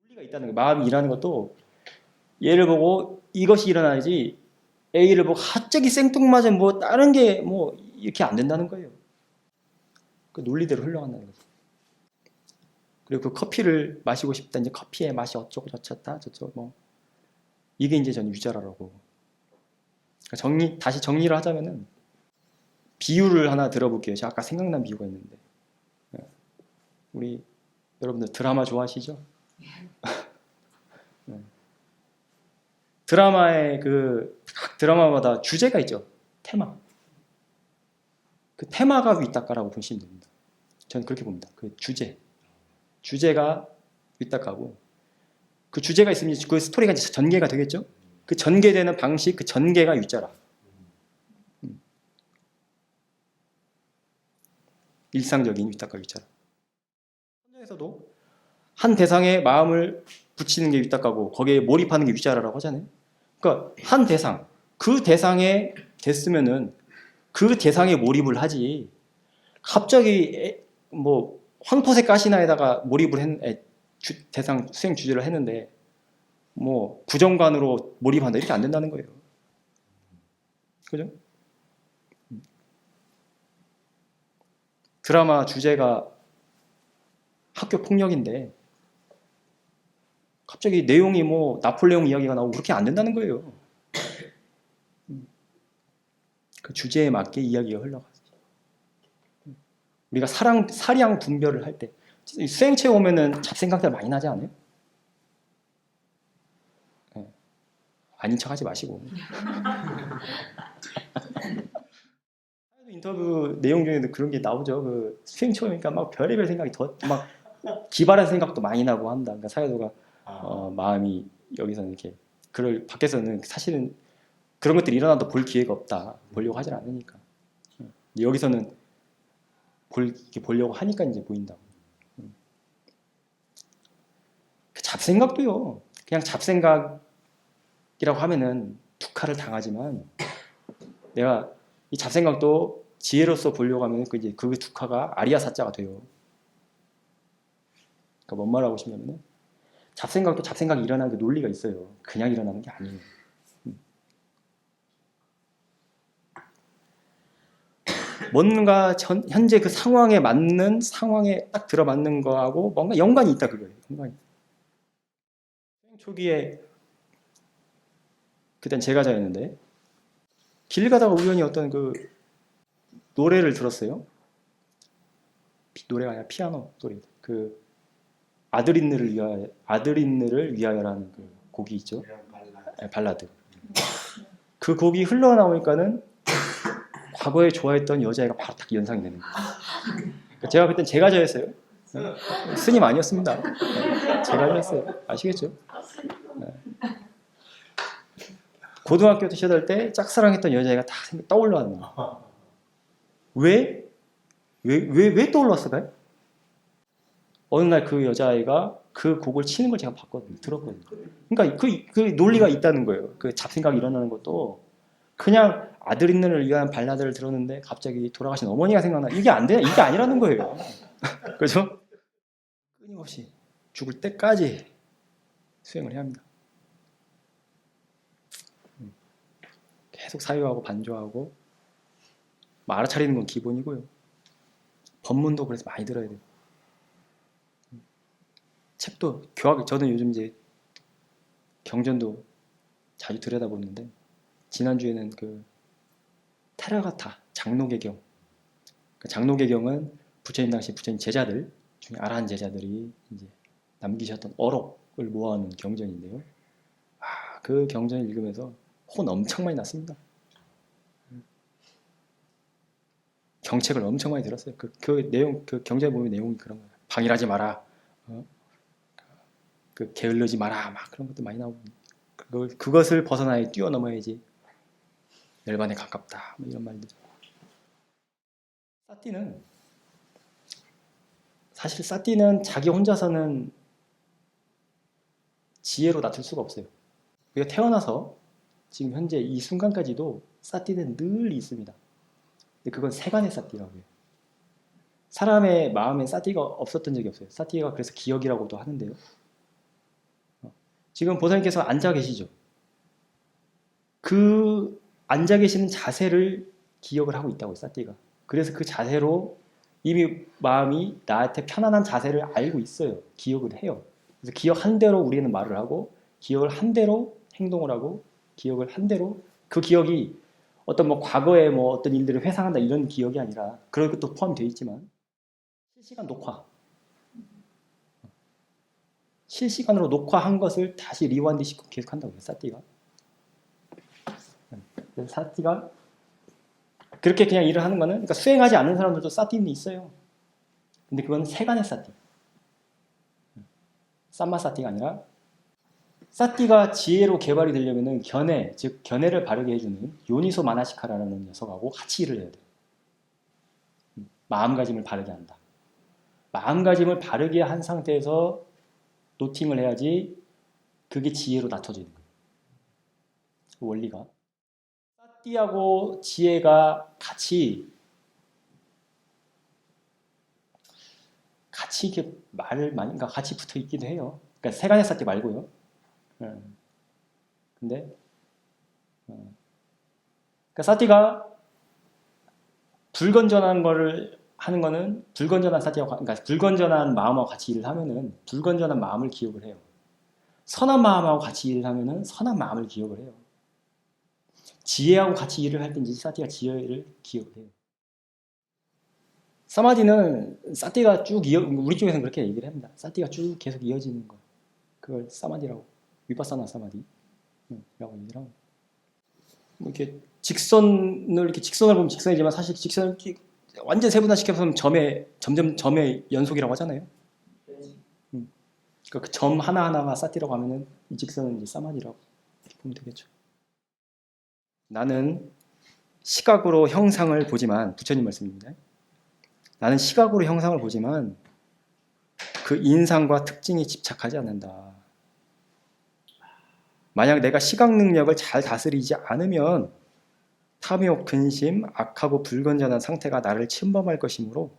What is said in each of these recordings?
논리가 있다는 거예요. 마음이 일하는 것도 얘를 보고 이것이 일어나야지 A를 보고 갑자기 생뚱맞은 뭐 다른 게 뭐 이렇게 안 된다는 거예요. 그 논리대로 흘러간다는 거죠. 그리고 그 커피를 마시고 싶다. 이제 커피의 맛이 어쩌고 저쩌다 저쩌고 뭐 이게 이제 저는 유자라고. 다시 정리를 하자면은 비유를 하나 들어볼게요. 제가 아까 생각난 비유가 있는데 우리 여러분들 드라마 좋아하시죠? 네. 드라마의 각 드라마마다 주제가 있죠. 테마. 그 테마가 윗닦아라고 보시면 됩니다. 저는 그렇게 봅니다. 그 주제가 윗닦아고 그 주제가 있으면 그 스토리가 이제 전개가 되겠죠. 그 전개되는 방식, 그 전개가 윗자라. 일상적인 윗닦아 윗자라. 현장에서도 한 대상에 마음을 붙이는 게 윗닦아고 거기에 몰입하는 게 윗자라라고 하잖아요. 그러니까 한 대상, 그 대상에 됐으면은 그 대상에 몰입을 하지. 갑자기 뭐 황토색 가시나에다가 몰입을 대상 수행 주제를 했는데 뭐 구정관으로 몰입한다 이렇게 안 된다는 거예요. 그죠? 드라마 주제가 학교 폭력인데 갑자기 내용이 뭐 나폴레옹 이야기가 나오고 그렇게 안 된다는 거예요. 그 주제에 맞게 이야기가 흘러가지. 우리가 사량 분별을 할 때 수행체 오면은 잡생각들 많이 나지 않아요? 네. 아닌 척하지 마시고. 인터뷰 내용 중에도 그런 게 나오죠. 그 수행체 오니까 막 별의별 생각이 더 막 기발한 생각도 많이 나고 한다. 그러니까 사회도가 마음이 여기서는 이렇게 밖에서는 사실은 그런 것들이 일어나도 볼 기회가 없다. 보려고 하질 않으니까. 여기서는 이렇게 보려고 하니까 이제 보인다고. 그 잡생각도요. 그냥 잡생각이라고 하면은 독하를 당하지만 내가 이 잡생각도 지혜로서 보려고 하면 이제 그 독하가 아리야 사자가 돼요. 그러니까 뭔 말하고 싶냐면은 잡생각도 잡생각이 일어나는 그 논리가 있어요. 그냥 일어나는 게 아니에요. 뭔가 현재 그 상황에 딱 들어맞는 거하고 뭔가 연관이 있다 그거예요. 연관이. 초기에 그땐 제가자였는데 길 가다가 우연히 어떤 그 노래를 들었어요. 노래가 아니라 피아노 노래. 그 아들인느를 위하여라는 그 곡이 있죠. 발라드. 그 곡이 흘러나오니까는 과거에 좋아했던 여자애가 바로 딱 연상이 되는 거예요. 제가 그땐 제가자였어요. 스님 아니었습니다. 제가자였어요. 아시겠죠? 고등학교 시절 때 짝사랑했던 여자애가 딱 떠올라왔는 거예요. 왜 떠올랐을까요? 어느 날 그 여자아이가 그 곡을 치는 걸 제가 들었거든요. 그러니까 그 논리가 있다는 거예요. 그 잡생각이 일어나는 것도 그냥 아들 있는을 위한 발라드를 들었는데 갑자기 돌아가신 어머니가 생각나. 이게 안 돼. 이게 아니라는 거예요. 그렇죠? 끊임없이 죽을 때까지 수행을 해야 합니다. 계속 사유하고 반조하고 알아차리는 건 기본이고요. 법문도 그래서 많이 들어야 돼요. 책도 저는 요즘 이제 경전도 자주 들여다보는데 지난주에는 그 테라가타 장로개경. 그 장로개경은 부처님 당시 부처님 제자들 중에 아라한 제자들이 이제 남기셨던 어록을 모아놓은 경전인데요. 그 경전을 읽으면서 혼 엄청 많이 났습니다. 경책을 엄청 많이 들었어요. 그 내용, 그 경전에 보면 내용이 그런 거예요. 방일하지 마라. 그 게을르지 마라. 막 그런 것도 많이 나오고. 그것을 벗어나야 뛰어넘어야지 열반에 가깝다. 뭐 이런 말들. 사실 사띠는 자기 혼자서는 지혜로 낮출 수가 없어요. 우리가 태어나서 지금 현재 이 순간까지도 사띠는 늘 있습니다. 근데 그건 세간의 사띠라고 해요. 사람의 마음에 사띠가 없었던 적이 없어요. 사띠가 그래서 기억이라고도 하는데요. 지금 보살님께서 앉아 계시죠. 그 앉아 계시는 자세를 기억을 하고 있다고 사띠가. 그래서 그 자세로 이미 마음이 나한테 편안한 자세를 알고 있어요. 기억을 해요. 그래서 기억한 대로 우리는 말을 하고 기억을 한 대로 행동을 하고 기억을 한 대로 그 기억이 어떤 뭐 과거에 뭐 어떤 일들을 회상한다 이런 기억이 아니라 그런 것도 포함되어 있지만 실시간 녹화 실시간으로 녹화한 것을 다시 리와인드시키고 계속한다고 해요. 사띠가. 사띠가 그렇게 그냥 일을 하는 거는 그러니까 수행하지 않는 사람들도 사띠는 있어요. 근데 그건 세간의 사띠. 삼마 사띠가 아니라 사띠가 지혜로 개발이 되려면은 견해, 즉 견해를 바르게 해주는 요니소 마나시카라는 녀석하고 같이 일을 해야 돼요. 마음가짐을 바르게 한다. 마음가짐을 바르게 한 상태에서 노팅을 해야지 그게 지혜로 낮춰지는 거예요. 그 원리가. 사띠하고 지혜가 같이 이렇게 말을 많이, 그러니까 같이 붙어 있기도 해요. 그러니까 세간의 사띠 말고요. 근데, 그러니까 사띠가 불건전한 거를 하는 거는 불건전한 사띠하고, 그러니까 불건전한 마음하고 같이 일을 하면은 불건전한 마음을 기억을 해요. 선한 마음하고 같이 일을 하면은 선한 마음을 기억을 해요. 지혜하고 같이 일을 할 때인지 사띠가 지혜를 기억을 해요. 사마디는 사띠가 쭉 우리 쪽에서는 그렇게 얘기를 합니다. 사띠가 쭉 계속 이어지는 거. 그걸 사마디라고. 위파사나 사마디. 라고 얘기를 하고. 뭐 이렇게 직선을 보면 직선이지만 사실 직선을 완전 세분화시켜서 점점 점의 연속이라고 하잖아요. 그러니까 그 점 하나하나가 사띠라고 하면은 이 직선은 이제 사마디라고 보면 되겠죠. 나는 시각으로 형상을 보지만, 부처님 말씀입니다. 나는 시각으로 형상을 보지만 그 인상과 특징에 집착하지 않는다. 만약 내가 시각 능력을 잘 다스리지 않으면 탐욕, 근심, 악하고 불건전한 상태가 나를 침범할 것이므로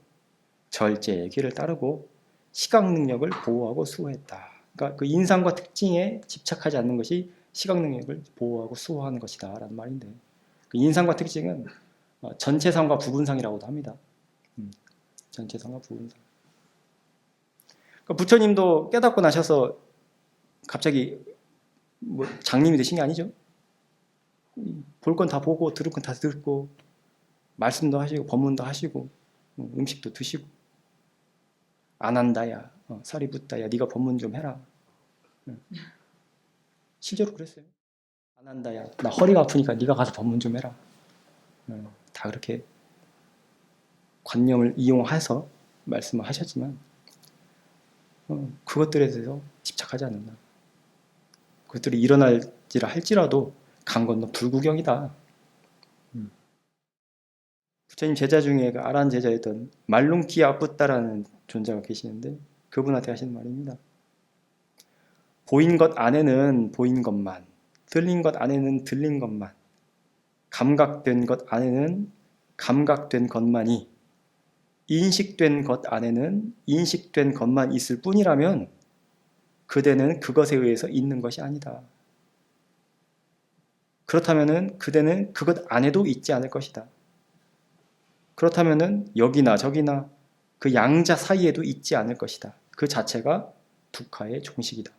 절제의 길을 따르고 시각 능력을 보호하고 수호했다. 그러니까 그 인상과 특징에 집착하지 않는 것이 시각 능력을 보호하고 수호하는 것이다 라는 말인데, 그 인상과 특징은 전체상과 부분상이라고도 합니다. 전체상과 부분상. 그러니까 부처님도 깨닫고 나셔서 갑자기 뭐 장님이 되신 게 아니죠. 볼 건 다 보고 들을 건 다 듣고 말씀도 하시고 법문도 하시고 음식도 드시고 안 한다야, 살이 붙다야, 네가 법문 좀 해라. 실제로 그랬어요. 안 한다야, 나 허리가 아프니까 네가 가서 법문 좀 해라. 다 그렇게 관념을 이용해서 말씀을 하셨지만 그것들에 대해서 집착하지 않는다. 그것들이 일어날지라 할지라도 강 건너 불구경이다. 부처님 제자 중에 그 아란 제자였던 말룽키아 뿌따라는 존재가 계시는데 그분한테 하시는 말입니다. 보인 것 안에는 보인 것만, 들린 것 안에는 들린 것만, 감각된 것 안에는 감각된 것만이, 인식된 것 안에는 인식된 것만 있을 뿐이라면 그대는 그것에 의해서 있는 것이 아니다. 그렇다면 그대는 그것 안에도 있지 않을 것이다. 그렇다면 여기나 저기나 그 양자 사이에도 있지 않을 것이다. 그 자체가 두카의 종식이다.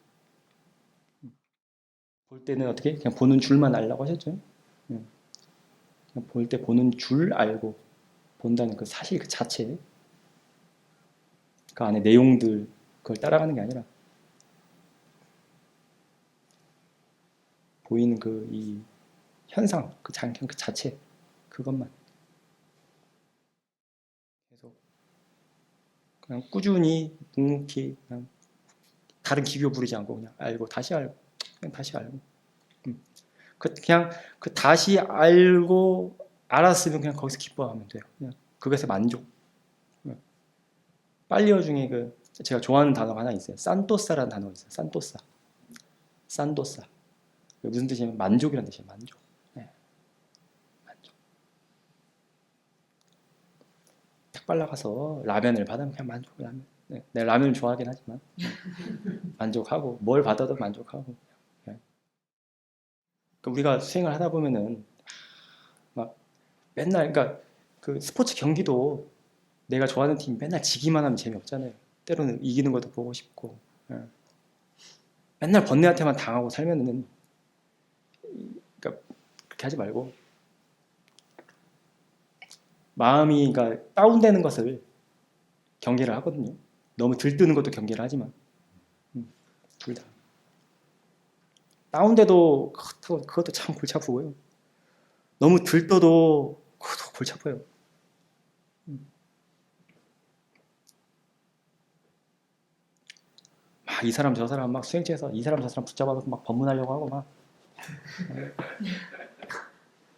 볼 때는 어떻게? 그냥 보는 줄만 알라고 하셨죠. 볼 때 보는 줄 알고 본다는 그 사실 그 자체, 그 안에 내용들 그걸 따라가는 게 아니라 보이는 그 이 현상, 그 장현 그 자체 그것만 계속 그냥 꾸준히 묵묵히 그냥 다른 기교 부리지 않고 그냥 알고 다시 알고 그냥 다시 알고 그냥 그 다시 알고 알았으면 그냥 거기서 기뻐하면 돼요. 그냥 그것에 만족. 빨리어 중에 그 제가 좋아하는 단어가 하나 있어요. 산토사라는 단어가 있어요. 산토사. 산토사. 무슨 뜻이냐면 만족이라는 뜻이에요. 만족. 네. 만족. 탁발 나가서 라면을 받으면 그냥 만족. 라면. 네. 내가 라면을 좋아하긴 하지만 만족하고 뭘 받아도 만족하고 그러니까 우리가 수행을 하다 보면은 막 맨날 그러니까 그 스포츠 경기도 내가 좋아하는 팀 맨날 지기만 하면 재미없잖아요. 때로는 이기는 것도 보고 싶고. 예. 맨날 번뇌한테만 당하고 살면은 그러니까 그렇게 하지 말고 마음이 그러니까 다운되는 것을 경계를 하거든요. 너무 들뜨는 것도 경계를 하지만 둘 다. 다운돼도 그것도 참 골치 아프고요. 너무 들떠도 그것도 골치 아파요. 막 이 사람 저 사람 막 수행체에서 이 사람 저 사람 붙잡아서 막 법문하려고 하고 막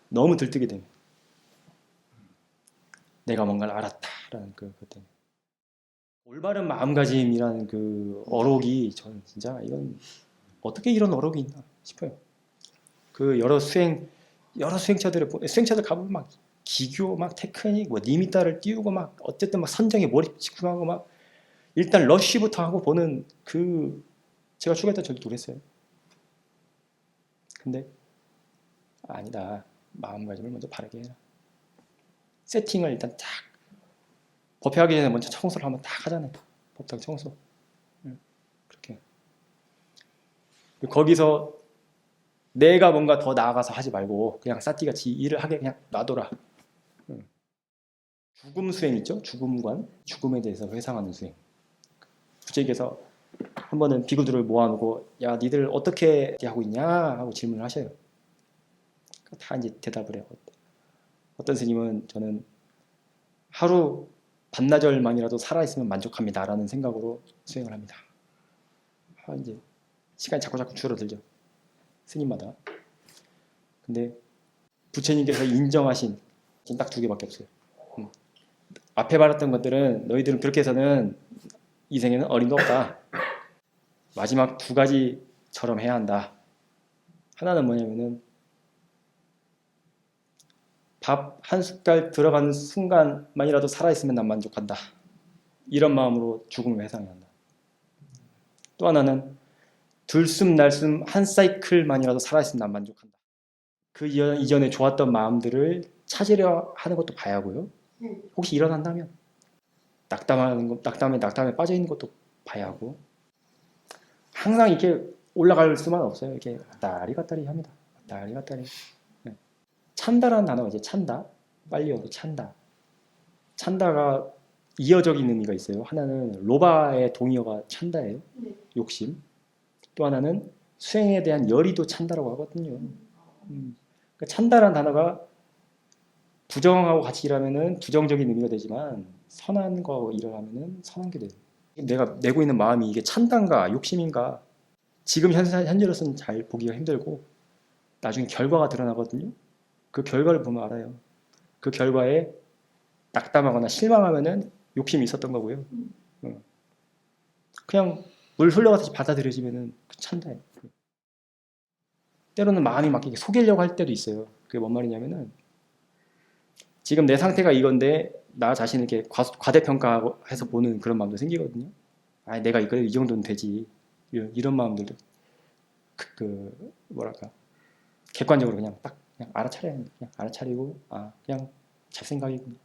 너무 들뜨게 됩니다. 내가 뭔가를 알았다라는 그 때문에. 올바른 마음가짐이라는 그 어록이 저는 진짜 이건 어떻게 이런 어록이 있나 싶어요. 그 여러 수행차들 가보면 막 기교 막 테크닉 뭐 니미따를 띄우고 막 어쨌든 막 선정에 몰입 집중하고 막 일단 러쉬부터 하고 보는 그 제가 추가했던 저도 그랬어요. 근데 아니다. 마음가짐을 먼저 바르게 해라. 세팅을 일단 딱 법회하기 전에 먼저 청소를 한번 딱 하잖아요. 법당 청소. 그렇게. 거기서 내가 뭔가 더 나아가서 하지 말고 그냥 싸띠가 지 일을 하게 그냥 놔둬라. 죽음 수행 있죠? 죽음관. 죽음에 대해서 회상하는 수행. 부처님께서 한 번은 비구들을 모아놓고 야 니들 어떻게 하고 있냐 하고 질문을 하셔요. 다 이제 대답을 해요. 어떤 스님은 저는 하루 반나절만이라도 살아있으면 만족합니다라는 생각으로 수행을 합니다. 이제 시간이 자꾸 줄어들죠. 스님마다. 근데 부처님께서 인정하신 딱 두 개밖에 없어요. 앞에 말했던 것들은 너희들은 그렇게 해서는 이 생에는 어림도 없다. 마지막 두 가지처럼 해야 한다. 하나는 뭐냐면은 밥 한 숟갈 들어가는 순간만이라도 살아있으면 난 만족한다. 이런 마음으로 죽음을 회상해야 한다. 또 하나는 들숨 날숨 한 사이클만이라도 살아있으면 난 만족한다. 그 이전에 좋았던 마음들을 찾으려 하는 것도 봐야 하고요. 혹시 일어난다면 낙담에 빠져 있는 것도 봐야 하고 항상 이렇게 올라갈 수만 없어요. 이렇게 왔다리 합니다. 왔다리. 네. 찬다라는 단어가 이제 찬다, 빨리어도 찬다. 찬다가 이어적인 의미가 있어요. 하나는 로바의 동의어가 찬다예요. 욕심. 또 하나는 수행에 대한 열의도 찬다라고 하거든요. 그러니까 찬다라는 단어가 부정하고 같이 일하면은 부정적인 의미가 되지만 선한 거 일하면은 선한 게 돼요. 내가 내고 있는 마음이 이게 찬단가 욕심인가 지금 현재로서는 잘 보기가 힘들고 나중에 결과가 드러나거든요. 그 결과를 보면 알아요. 그 결과에 낙담하거나 실망하면은 욕심이 있었던 거고요. 그냥 물 흘러가듯이 받아들여지면은 찬다예요. 때로는 마음이 막 이렇게 속이려고 할 때도 있어요. 그게 뭔 말이냐면은 지금 내 상태가 이건데 나 자신을 이렇게 과대평가해서 보는 그런 마음도 생기거든요. 아, 내가 이 정도는 되지. 이런 마음들도 뭐랄까 객관적으로 그냥 딱 그냥 알아차려야 합니다. 그냥 알아차리고 그냥 잡생각이구나.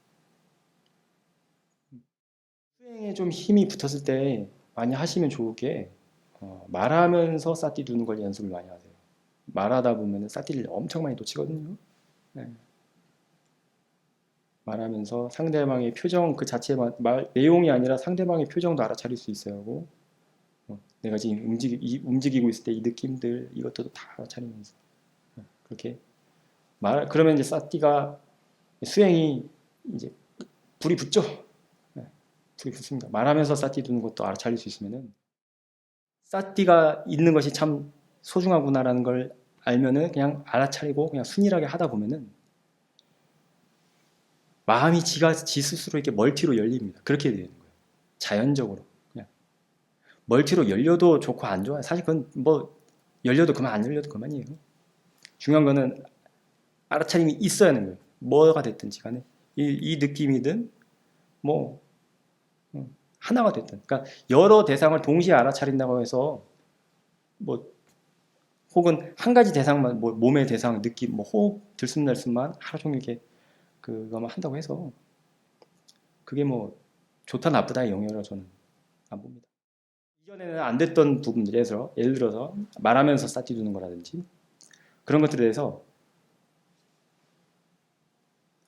수행에 좀 힘이 붙었을 때 많이 하시면 좋을 게 말하면서 싸띠 두는 걸 연습을 많이 하세요. 말하다 보면 싸띠를 엄청 많이 놓치거든요. 네. 말하면서 상대방의 표정 그 자체만 내용이 아니라 상대방의 표정도 알아차릴 수 있어야 하고 내가 지금 움직이고 있을 때 이 느낌들 이것도 다 알아차리면서 그렇게 그러면 이제 싸띠가 수행이 이제 불이 붙죠. 네, 불이 붙습니다. 말하면서 싸띠 두는 것도 알아차릴 수 있으면은 싸띠가 있는 것이 참 소중하구나라는 걸 알면은 그냥 알아차리고 그냥 순일하게 하다 보면은 마음이 지 스스로 이렇게 멀티로 열립니다. 그렇게 되는 거예요. 자연적으로 그냥 멀티로 열려도 좋고 안 좋아요. 사실 그건 뭐 열려도 그만 안 열려도 그만이에요. 중요한 거는 알아차림이 있어야 하는 거예요. 뭐가 됐든지 간에 이 느낌이든 뭐 하나가 됐든 그러니까 여러 대상을 동시에 알아차린다고 해서 뭐 혹은 한 가지 대상만, 뭐 몸의 대상, 느낌, 뭐 호흡, 들숨날숨만 하루 종일 이렇게 그거만 한다고 해서 그게 뭐 좋다 나쁘다의 영역으로 저는 안 봅니다. 이전에는 안 됐던 부분들에서 예를 들어서 말하면서 싸티 두는 거라든지 그런 것들에 대해서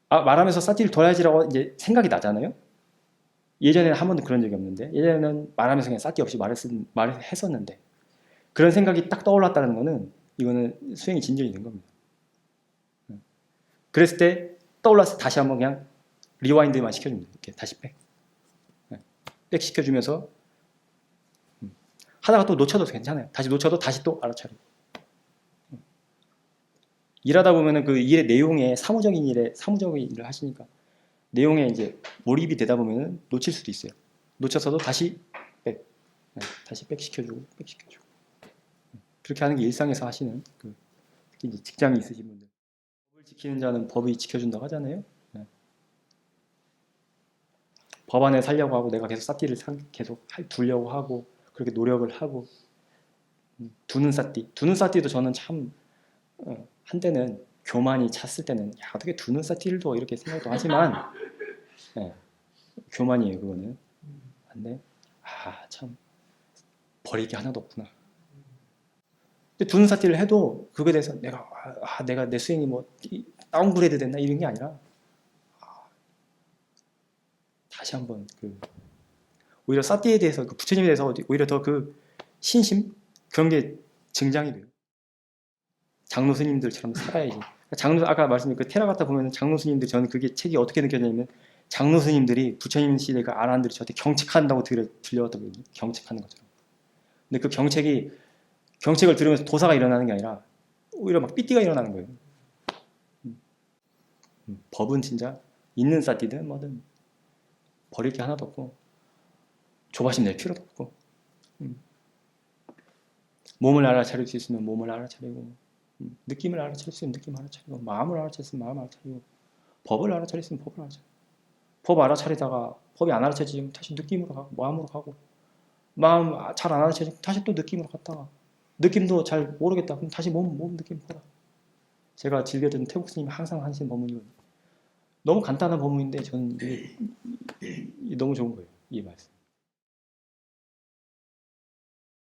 말하면서 싸티를 둬야지라고 이제 생각이 나잖아요. 예전에는 한 번도 그런 적이 없는데 예전에는 말하면서 그냥 싸티 없이 말을 했었는데 그런 생각이 딱 떠올랐다는 거는 이거는 수행이 진전이 된 겁니다. 그랬을 때 떠올랐을 때 다시 한번 그냥 리와인드만 시켜줍니다. 이렇게 다시 백 시켜주면서 하다가 또 놓쳐도 괜찮아요. 다시 놓쳐도 다시 또 알아차리고 일하다 보면은 그 일의 내용에 사무적인 일을 하시니까 내용에 이제 몰입이 되다 보면은 놓칠 수도 있어요. 놓쳤어도 다시 다시 백 시켜주고 백 시켜주고 그렇게 하는 게 일상에서 하시는 특히 이제 직장이 있으신 분들 법을 지키는 자는 법이 지켜준다고 하잖아요. 법 안에 살려고 하고 내가 계속 싹띠를 계속 두려고 하고 그렇게 노력을 하고 두는 싹띠도 저는 참 한때는 교만이 찼을 때는 야 어떻게 두는 싹띠를 둬 이렇게 생각도 하지만 교만이에요 그거는. 근데 참 버릴 게 하나도 없구나. 근데 두는 싹띠를 해도 그거에 대해서 내가 내 수행이 뭐 다운그레이드 됐나 이런 게 아니라 다시 한번 오히려 사띠에 대해서 부처님에 대해서 오히려 더 신심 그런 게 증장이 돼요. 장로 스님들처럼 살아야지. 아까 말씀드린 테라가타 보면 장로 스님들 저는 그게 책이 어떻게 느껴지냐면 장로 스님들이 부처님 시대 아란들이 저한테 경책한다고 들려왔다고요. 경책하는 것처럼. 근데 그 경책을 들으면서 도사가 일어나는 게 아니라 오히려 막 삐띠가 일어나는 거예요. 법은 진짜 있는 사띠든 뭐든 버릴 게 하나도 없고 조바심 낼 필요도 없고 몸을 알아차릴 수 있으면 몸을 알아차리고 느낌을 알아차릴 수 있으면 느낌을 알아차리고 마음을 알아차릴 수 있으면 마음을 알아차리고 법을 알아차릴 수 있으면 법을 알아차리고 법 알아차리다가 법이 안 알아차리면 다시 느낌으로 가고 마음으로 가고 마음 잘 안 알아차리면 다시 또 느낌으로 갔다가 느낌도 잘 모르겠다 그럼 다시 몸 느낌 보라. 제가 즐겨 듣는 태국 스님이 항상 하시는 법문이거든요. 너무 간단한 법문인데 저는 이게 너무 좋은 거예요. 이 말씀.